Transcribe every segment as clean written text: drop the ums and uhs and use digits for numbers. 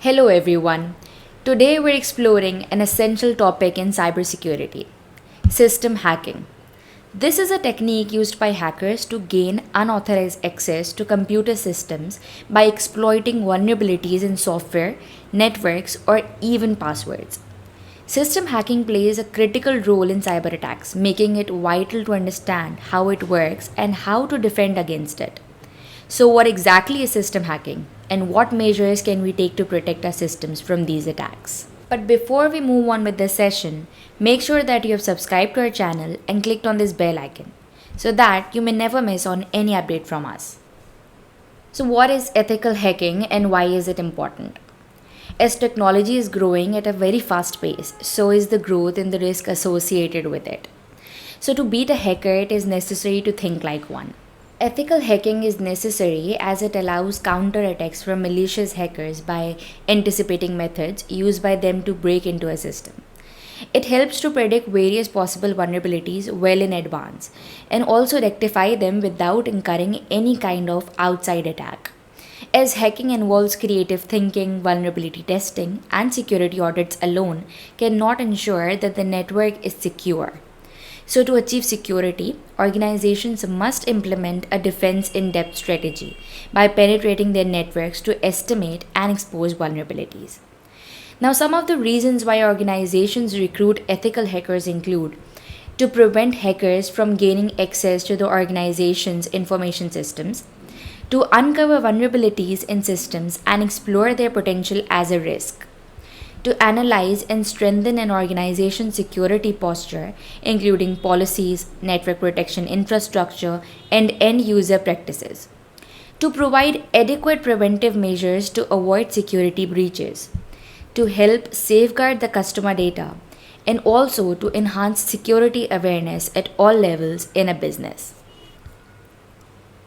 Hello everyone. Today we're exploring an essential topic in cybersecurity, system hacking. This is a technique used by hackers to gain unauthorized access to computer systems by exploiting vulnerabilities in software, networks, or even passwords. System hacking plays a critical role in cyber attacks, making it vital to understand how it works and how to defend against it. So, what exactly is system hacking, and what measures can we take to protect our systems from these attacks? But before we move on with this session, make sure that you have subscribed to our channel and clicked on this bell icon so that you may never miss on any update from us. So, what is ethical hacking and why is it important? As technology is growing at a very fast pace, so is the growth and the risk associated with it. So, to beat a hacker, it is necessary to think like one. Ethical hacking is necessary as it allows counterattacks from malicious hackers by anticipating methods used by them to break into a system. It helps to predict various possible vulnerabilities well in advance and also rectify them without incurring any kind of outside attack. As hacking involves creative thinking, vulnerability testing, and security audits alone cannot ensure that the network is secure. So, to achieve security, organizations must implement a defense in depth strategy by penetrating their networks to estimate and expose vulnerabilities. Now, some of the reasons why organizations recruit ethical hackers include to prevent hackers from gaining access to the organization's information systems, to uncover vulnerabilities in systems and explore their potential as a risk, to analyze and strengthen an organization's security posture, including policies, network protection infrastructure, and end user practices, to provide adequate preventive measures to avoid security breaches, to help safeguard the customer data, and also to enhance security awareness at all levels in a business.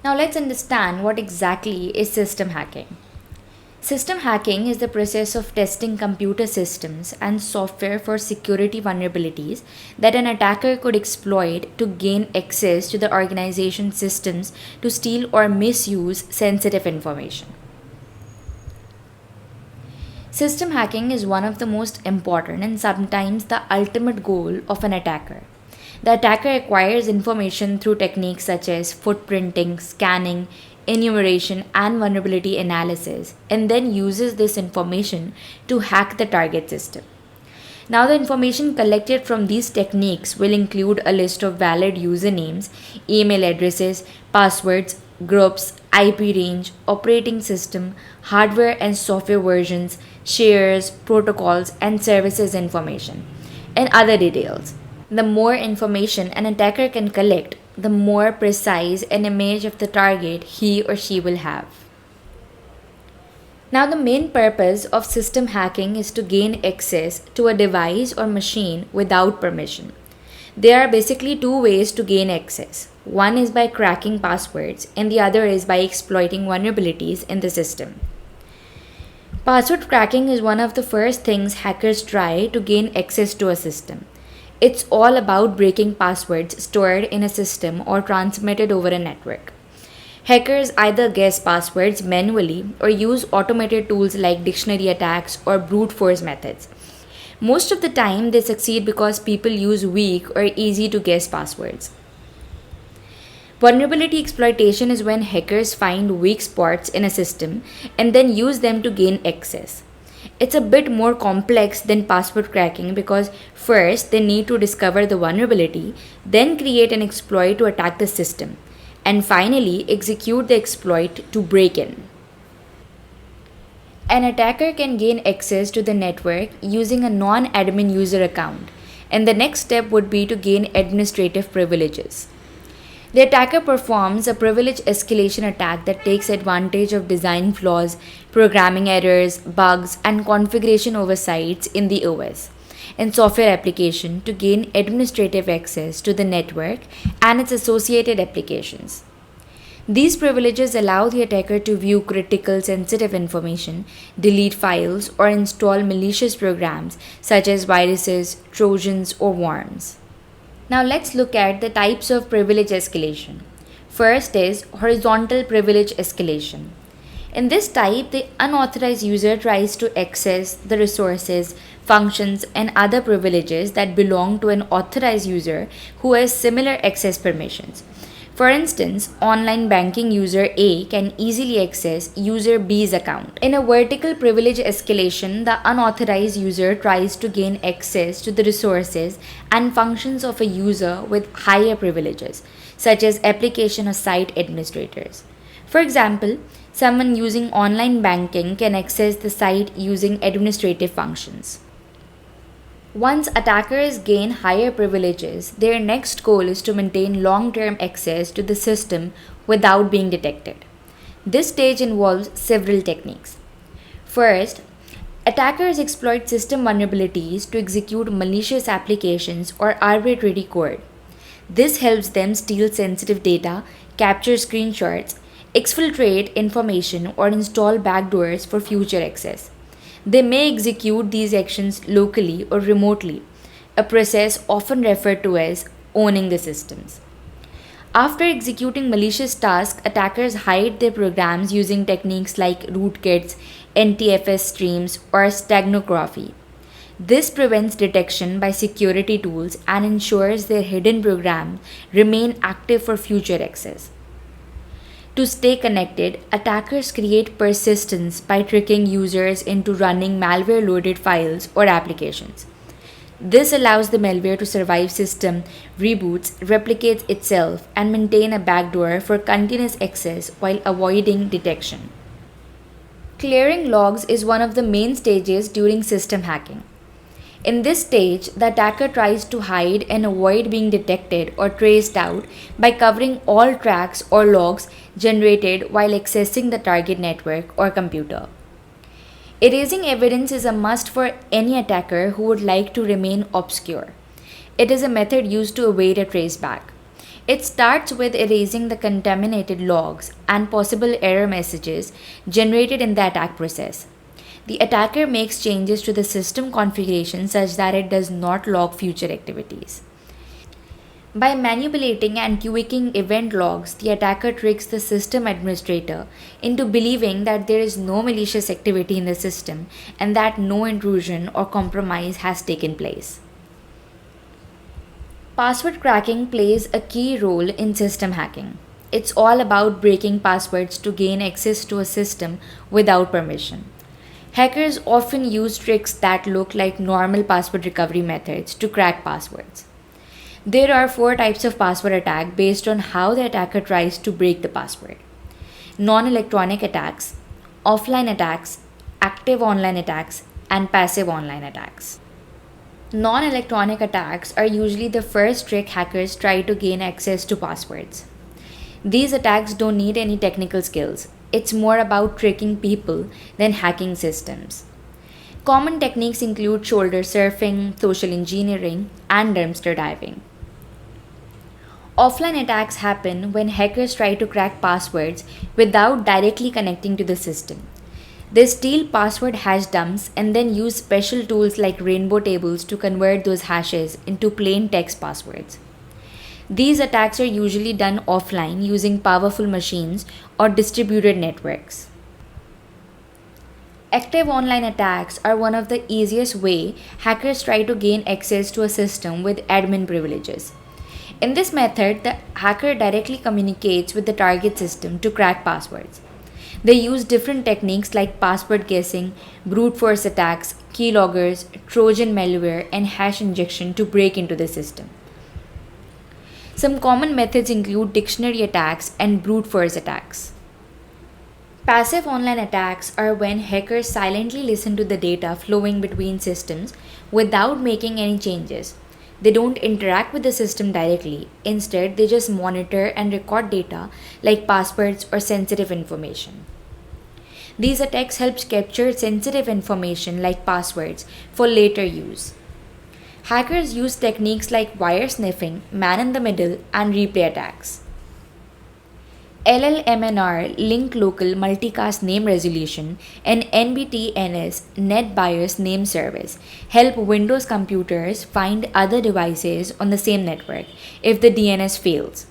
Now, let's understand what exactly is system hacking. System hacking is the process of testing computer systems and software for security vulnerabilities that an attacker could exploit to gain access to the organization's systems to steal or misuse sensitive information. System hacking is one of the most important and sometimes the ultimate goal of an attacker. The attacker acquires information through techniques such as footprinting, scanning, enumeration, and vulnerability analysis, and then uses this information to hack the target system. Now, the information collected from these techniques will include a list of valid usernames, email addresses, passwords, groups, IP range, operating system, hardware and software versions, shares, protocols, and services information, and other details. The more information an attacker can collect, the more precise an image of the target he or she will have. Now, the main purpose of system hacking is to gain access to a device or machine without permission. There are basically two ways to gain access. One is by cracking passwords, and the other is by exploiting vulnerabilities in the system. Password cracking is one of the first things hackers try to gain access to a system. It's all about breaking passwords stored in a system or transmitted over a network. Hackers either guess passwords manually or use automated tools like dictionary attacks or brute force methods. Most of the time, they succeed because people use weak or easy to guess passwords. Vulnerability exploitation is when hackers find weak spots in a system and then use them to gain access. It's a bit more complex than password cracking because first they need to discover the vulnerability, then create an exploit to attack the system, and finally execute the exploit to break in. An attacker can gain access to the network using a non-admin user account, and the next step would be to gain administrative privileges. The attacker performs a privilege escalation attack that takes advantage of design flaws, programming errors, bugs, and configuration oversights in the OS and software application to gain administrative access to the network and its associated applications. These privileges allow the attacker to view critical sensitive information, delete files, or install malicious programs such as viruses, trojans, or worms. Now let's look at the types of privilege escalation. First is horizontal privilege escalation. In this type, the unauthorized user tries to access the resources, functions, and other privileges that belong to an authorized user who has similar access permissions. For instance, online banking user A can easily access user B's account. In a vertical privilege escalation, the unauthorized user tries to gain access to the resources and functions of a user with higher privileges, such as application or site administrators. For example, someone using online banking can access the site using administrative functions. Once attackers gain higher privileges, their next goal is to maintain long-term access to the system without being detected. This stage involves several techniques. First, attackers exploit system vulnerabilities to execute malicious applications or arbitrary code. This helps them steal sensitive data, capture screenshots, exfiltrate information, or install backdoors for future access. They may execute these actions locally or remotely, a process often referred to as owning the systems. After executing malicious tasks, attackers hide their programs using techniques like rootkits, NTFS streams, or steganography. This prevents detection by security tools and ensures their hidden programs remain active for future access. To stay connected, attackers create persistence by tricking users into running malware loaded files or applications. This allows the malware to survive system reboots, replicate itself, and maintain a backdoor for continuous access while avoiding detection. Clearing logs is one of the main stages during system hacking. In this stage, the attacker tries to hide and avoid being detected or traced out by covering all tracks or logs generated while accessing the target network or computer. Erasing evidence is a must for any attacker who would like to remain obscure. It is a method used to evade a traceback. It starts with erasing the contaminated logs and possible error messages generated in the attack process. The attacker makes changes to the system configuration such that it does not log future activities. By manipulating and tweaking event logs, the attacker tricks the system administrator into believing that there is no malicious activity in the system and that no intrusion or compromise has taken place. Password cracking plays a key role in system hacking. It's all about breaking passwords to gain access to a system without permission. Hackers often use tricks that look like normal password recovery methods to crack passwords. There are 4 types of password attack based on how the attacker tries to break the password: non-electronic attacks, offline attacks, active online attacks, and passive online attacks. Non-electronic attacks are usually the first trick hackers try to gain access to passwords. These attacks don't need any technical skills. It's more about tricking people than hacking systems. Common techniques include shoulder surfing, social engineering, and dumpster diving. Offline attacks happen when hackers try to crack passwords without directly connecting to the system. They steal password hash dumps and then use special tools like rainbow tables to convert those hashes into plain text passwords. These attacks are usually done offline using powerful machines or distributed networks. Active online attacks are one of the easiest way hackers try to gain access to a system with admin privileges. In this method, the hacker directly communicates with the target system to crack passwords. They use different techniques like password guessing, brute force attacks, keyloggers, Trojan malware, and hash injection to break into the system. Some common methods include dictionary attacks and brute force attacks. Passive online attacks are when hackers silently listen to the data flowing between systems without making any changes. They don't interact with the system directly. Instead, they just monitor and record data like passwords or sensitive information. These attacks help capture sensitive information like passwords for later use. Hackers use techniques like wire sniffing, man in the middle, and replay attacks. LLMNR, Link Local Multicast Name Resolution, and NBTNS, Net Buyers Name Service, help Windows computers find other devices on the same network if the DNS fails.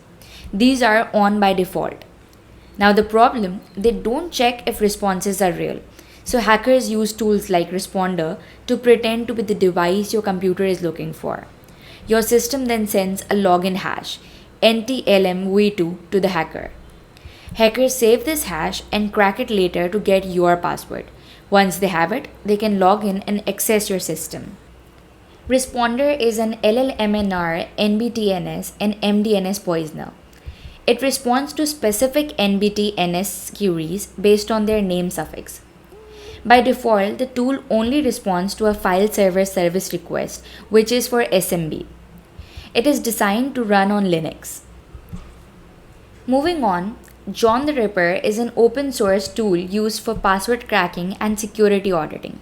These are on by default. Now, the problem, they don't check if responses are real. So, hackers use tools like Responder to pretend to be the device your computer is looking for. Your system then sends a login hash, NTLM-V2, to the hacker. Hackers save this hash and crack it later to get your password. Once they have it, they can log in and access your system. Responder is an LLMNR, NBTNS, and MDNS poisoner. It responds to specific NBTNS queries based on their name suffix. By default, the tool only responds to a file server service request, which is for SMB. It is designed to run on Linux. Moving on, John the Ripper is an open source tool used for password cracking and security auditing.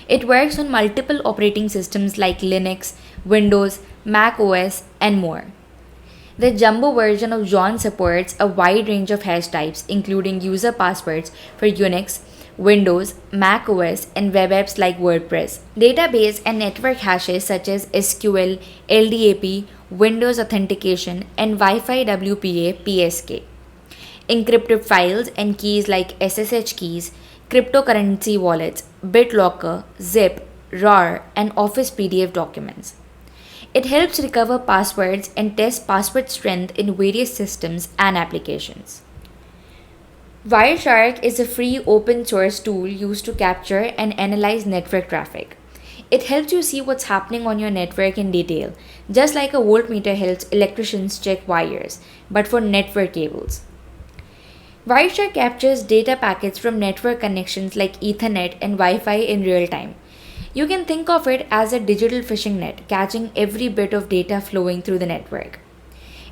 It works on multiple operating systems like Linux, Windows, Mac OS, and more. The jumbo version of John supports a wide range of hash types, including user passwords for Unix, Windows, Mac OS, and web apps like WordPress. Database and network hashes such as SQL, LDAP, Windows Authentication, and Wi-Fi WPA PSK. Encrypted files and keys like SSH keys, cryptocurrency wallets, BitLocker, Zip, RAR, and Office PDF documents. It helps recover passwords and test password strength in various systems and applications. Wireshark is a free open source tool used to capture and analyze network traffic. It helps you see what's happening on your network in detail, just like a voltmeter helps electricians check wires, but for network cables. Wireshark captures data packets from network connections like Ethernet and Wi-Fi in real time. You can think of it as a digital fishing net, catching every bit of data flowing through the network.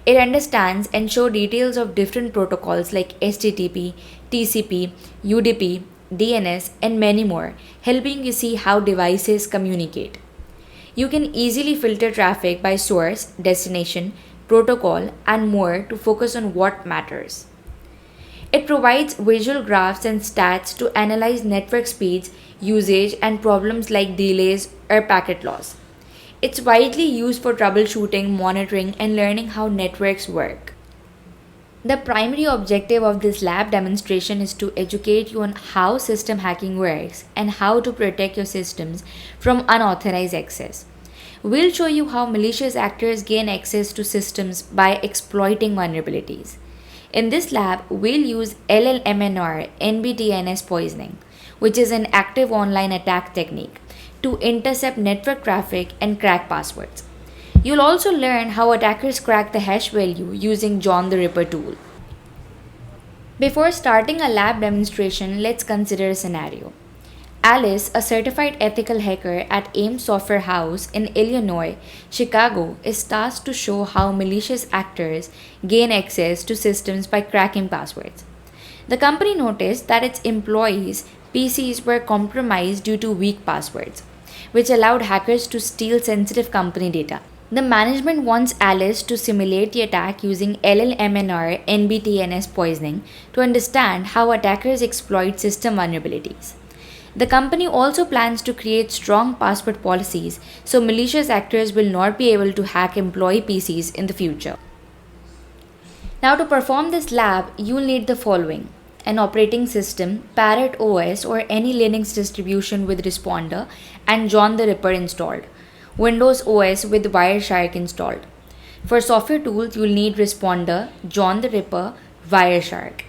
It understands and shows details of different protocols like HTTP, TCP, UDP, DNS, and many more, helping you see how devices communicate. You can easily filter traffic by source, destination, protocol, and more to focus on what matters. It provides visual graphs and stats to analyze network speeds, usage, and problems like delays or packet loss. It's widely used for troubleshooting, monitoring, and learning how networks work. The primary objective of this lab demonstration is to educate you on how system hacking works and how to protect your systems from unauthorized access. We'll show you how malicious actors gain access to systems by exploiting vulnerabilities. In this lab, we'll use LLMNR NBTNS poisoning, which is an active online attack technique, to intercept network traffic and crack passwords. You'll also learn how attackers crack the hash value using John the Ripper tool. Before starting a lab demonstration, let's consider a scenario. Alice, a certified ethical hacker at Ames Software House in Illinois, Chicago, is tasked to show how malicious actors gain access to systems by cracking passwords. The company noticed that its employees' PCs were compromised due to weak passwords, which allowed hackers to steal sensitive company data. The management wants Alice to simulate the attack using LLMNR NBTNS poisoning to understand how attackers exploit system vulnerabilities. The company also plans to create strong password policies so malicious actors will not be able to hack employee PCs in the future. Now, to perform this lab, you'll need the following: an operating system, Parrot OS or any Linux distribution with Responder, and John the Ripper installed, Windows OS with Wireshark installed. For software tools, you'll need Responder, John the Ripper, Wireshark,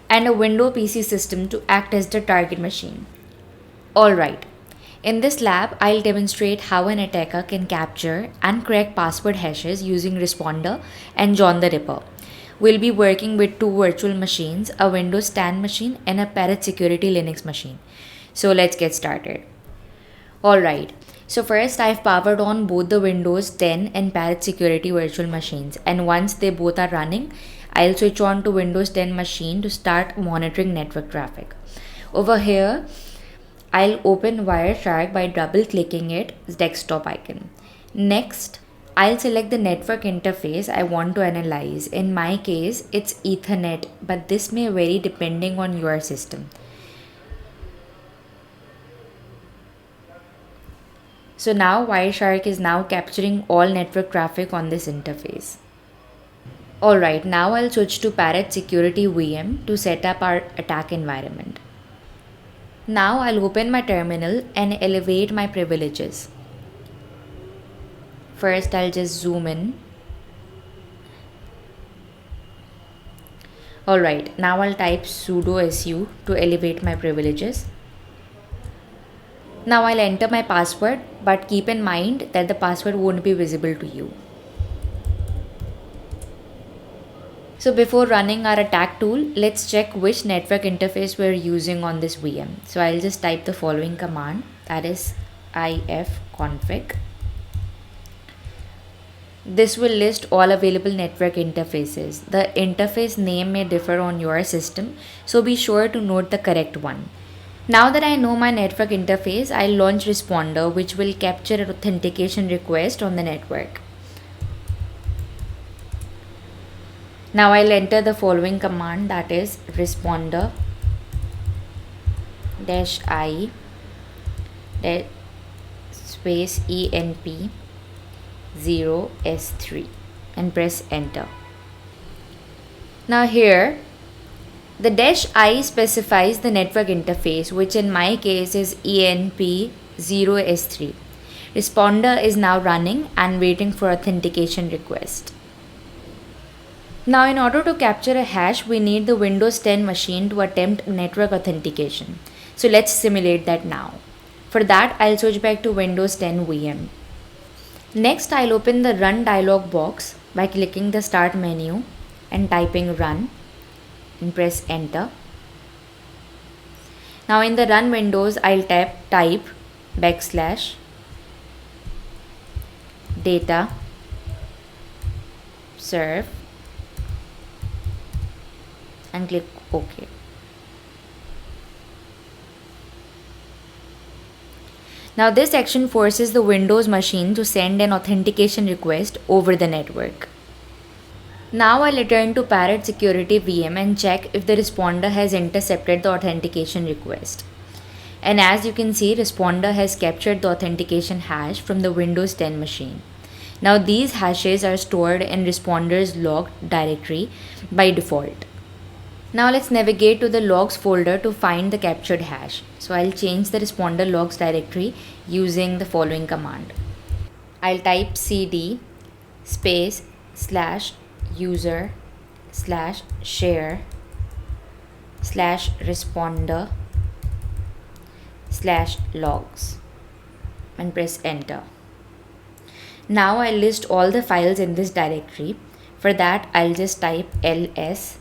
and a Windows PC system to act as the target machine. Alright, in this lab, I'll demonstrate how an attacker can capture and crack password hashes using Responder and John the Ripper. We'll be working with two virtual machines, a Windows 10 machine and a Parrot Security Linux machine. So let's get started. Alright, so first I've powered on both the Windows 10 and Parrot Security virtual machines, and once they both are running, I'll switch on to Windows 10 machine to start monitoring network traffic. Over here, I'll open Wireshark by double clicking its desktop icon. Next, I'll select the network interface I want to analyze. In my case, it's Ethernet, but this may vary depending on your system. So now Wireshark is now capturing all network traffic on this interface. Alright, now I'll switch to Parrot Security VM to set up our attack environment. Now I'll open my terminal and elevate my privileges. First, I'll just zoom in. Alright, now I'll type sudo su to elevate my privileges. Now I'll enter my password, but keep in mind that the password won't be visible to you. So before running our attack tool, let's check which network interface we're using on this VM. So I'll just type the following command, that is ifconfig. This will list all available network interfaces. The interface name may differ on your system, so be sure to note the correct one. Now that I know my network interface, I'll launch Responder, which will capture an authentication request on the network. Now I'll enter the following command, that is responder -i space enp 0s3 and press enter. Now here the -i specifies the network interface, which in my case is enp0s3. Responder is now running and waiting for authentication request. Now in order to capture a hash, we need the Windows 10 machine to attempt network authentication. So let's simulate that now. For that, I'll switch back to Windows 10 VM. Next, I'll open the Run dialog box by clicking the Start menu and typing Run and press Enter. Now in the Run windows, I'll type \data serve and click OK. Now this action forces the Windows machine to send an authentication request over the network. Now I'll return to Parrot Security VM and check if the responder has intercepted the authentication request. And as you can see, responder has captured the authentication hash from the Windows 10 machine. Now these hashes are stored in responder's log directory by default. Now let's navigate to the logs folder to find the captured hash. So I'll change the responder logs directory using the following command. I'll type cd space /user /share /responder /logs and press enter. Now I'll list all the files in this directory. For that, I'll just type ls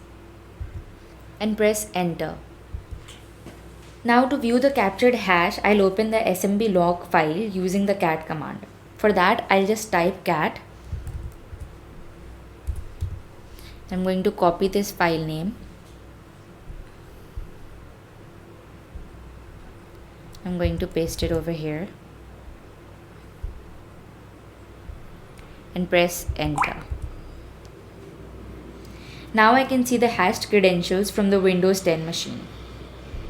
and press enter. Now to view the captured hash, I'll open the smb log file using the cat command. For that, I'll just type cat. I'm going to copy this file name. I'm going to paste it over here and press enter. Now I can see the hashed credentials from the Windows 10 machine.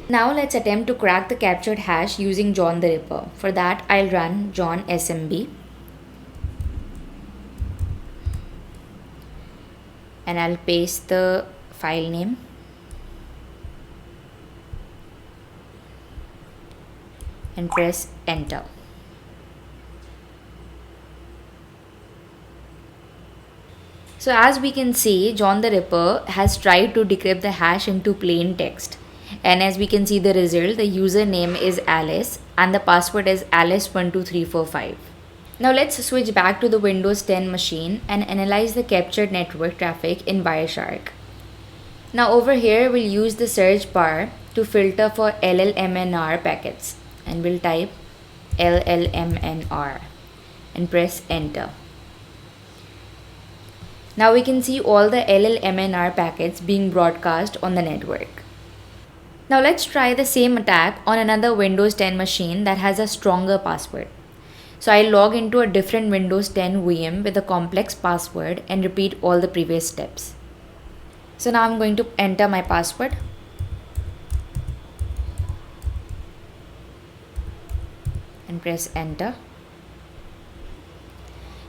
Now let's attempt to crack the captured hash using John the Ripper. For that, I'll run John smb and I'll paste the file name and press enter. So as we can see, John the Ripper has tried to decrypt the hash into plain text. And as we can see the result, the username is Alice and the password is Alice12345. Now let's switch back to the Windows 10 machine and analyze the captured network traffic in Wireshark. Now over here, we'll use the search bar to filter for LLMNR packets and we'll type LLMNR and press enter. Now we can see all the LLMNR packets being broadcast on the network. Now let's try the same attack on another Windows 10 machine that has a stronger password. So I'll log into a different Windows 10 VM with a complex password and repeat all the previous steps. So now I'm going to enter my password. And press enter.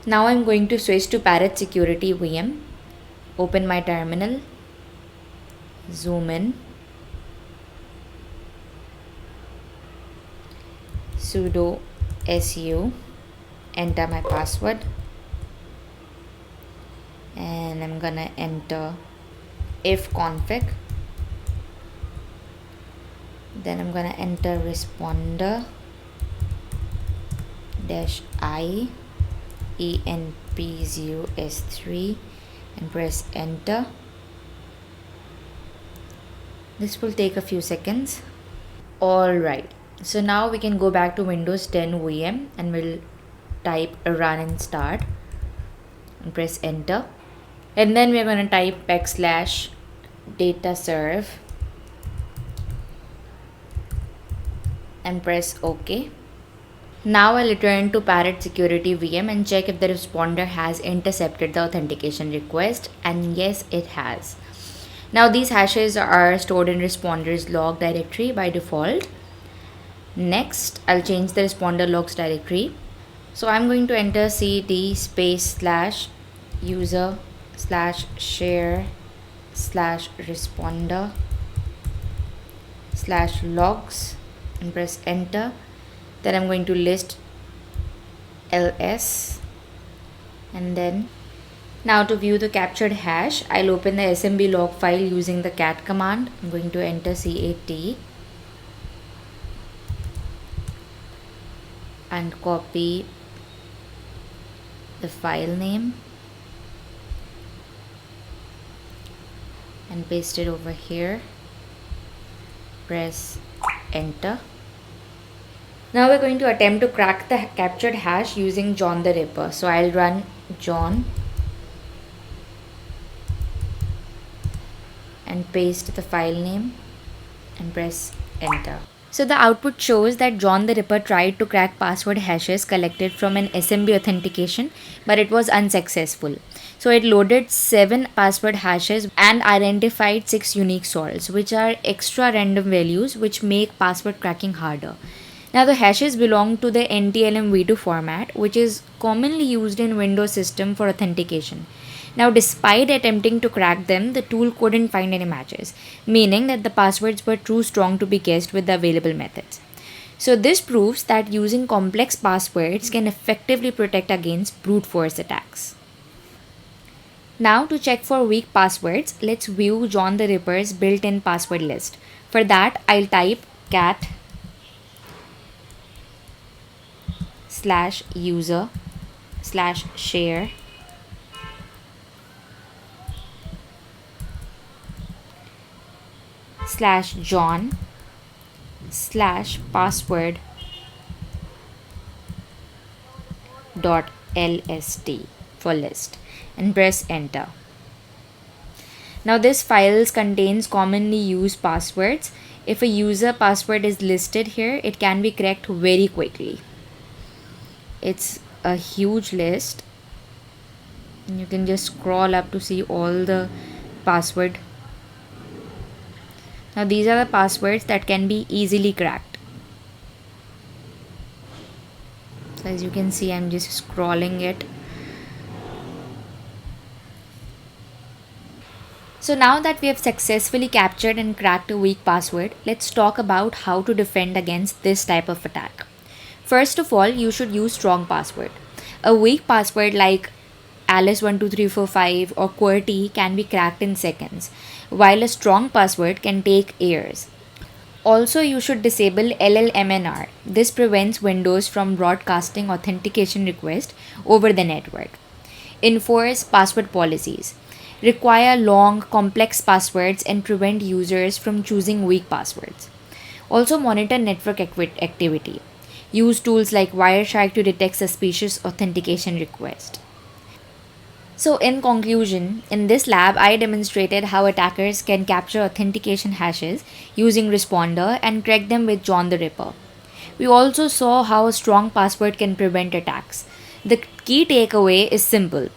Now I'm going to switch to Parrot Security VM, open my terminal, zoom in, sudo su, enter my password, and I'm gonna enter ifconfig. Then I'm gonna enter responder -i enp0s3 and press enter. This will take a few seconds. Alright, so now we can go back to Windows 10 VM and we'll type run and start and press enter. And then we're going to type \dataserve and press OK. Now I'll return to Parrot Security VM and check if the responder has intercepted the authentication request, and yes, it has. Now these hashes are stored in responder's log directory by default. Next, I'll change the responder logs directory. So I'm going to enter cd /user/share/responder/logs and press enter. Then I'm going to list ls, and then now to view the captured hash, I'll open the SMB log file using the cat command. I'm going to enter cat and copy the file name and paste it over here. Press enter. Now we're going to attempt to crack the captured hash using John the Ripper. So I'll run John and paste the file name and press enter. So the output shows that John the Ripper tried to crack password hashes collected from an SMB authentication, but it was unsuccessful. So it loaded 7 password hashes and identified 6 unique salts, which are extra random values which make password cracking harder. Now the hashes belong to the NTLM v2 format, which is commonly used in Windows system for authentication. Now despite attempting to crack them, the tool couldn't find any matches, meaning that the passwords were too strong to be guessed with the available methods. So this proves that using complex passwords can effectively protect against brute force attacks. Now to check for weak passwords, let's view John the Ripper's built-in password list. For that, I'll type /share/john/password.lst for list and press enter. Now this file contains commonly used passwords. If a user password is listed here, it can be cracked very quickly. It's a huge list. You can just scroll up to see all the password. Now these are the passwords that can be easily cracked. So as you can see, I'm just scrolling it. So now that we have successfully captured and cracked a weak password, let's talk about how to defend against this type of attack. First of all, you should use strong password. A weak password like Alice12345 or QWERTY can be cracked in seconds, while a strong password can take years. Also, you should disable LLMNR. This prevents Windows from broadcasting authentication requests over the network. Enforce password policies. Require long, complex passwords and prevent users from choosing weak passwords. Also, monitor network activity. Use tools like Wireshark to detect suspicious authentication requests. So in conclusion, in this lab, I demonstrated how attackers can capture authentication hashes using Responder and crack them with John the Ripper. We also saw how a strong password can prevent attacks. The key takeaway is simple.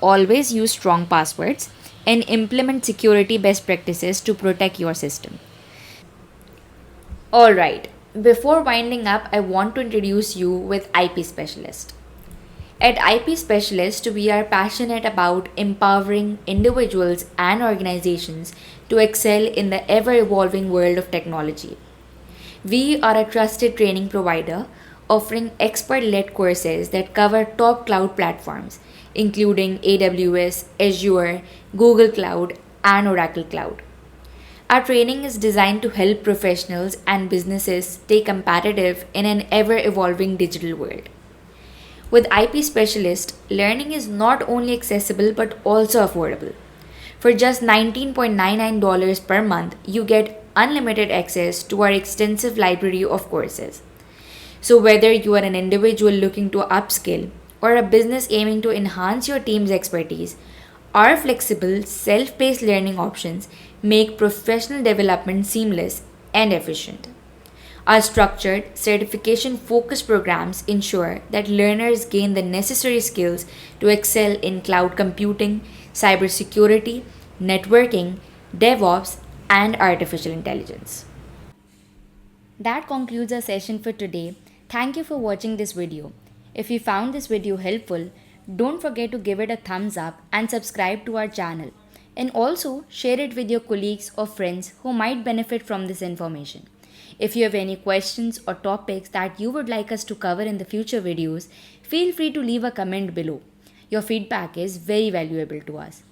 Always use strong passwords and implement security best practices to protect your system. Alright, before winding up, I want to introduce you with IPSpecialist. At IP Specialist, we are passionate about empowering individuals and organizations to excel in the ever evolving world of technology. We are a trusted training provider offering expert led courses that cover top cloud platforms, including AWS, Azure, Google Cloud, and Oracle Cloud. Our training is designed to help professionals and businesses stay competitive in an ever evolving digital world. With IP Specialist, learning is not only accessible but also affordable. For just $19.99 per month, you get unlimited access to our extensive library of courses. So, whether you are an individual looking to upskill or a business aiming to enhance your team's expertise, our flexible, self paced learning options make professional development seamless and efficient. Our structured, certification focused programs ensure that learners gain the necessary skills to excel in cloud computing, cybersecurity, networking, DevOps, and artificial intelligence. That concludes our session for today. Thank you for watching this video. If you found this video helpful, don't forget to give it a thumbs up and subscribe to our channel. And also share it with your colleagues or friends who might benefit from this information. If you have any questions or topics that you would like us to cover in the future videos, feel free to leave a comment below. Your feedback is very valuable to us.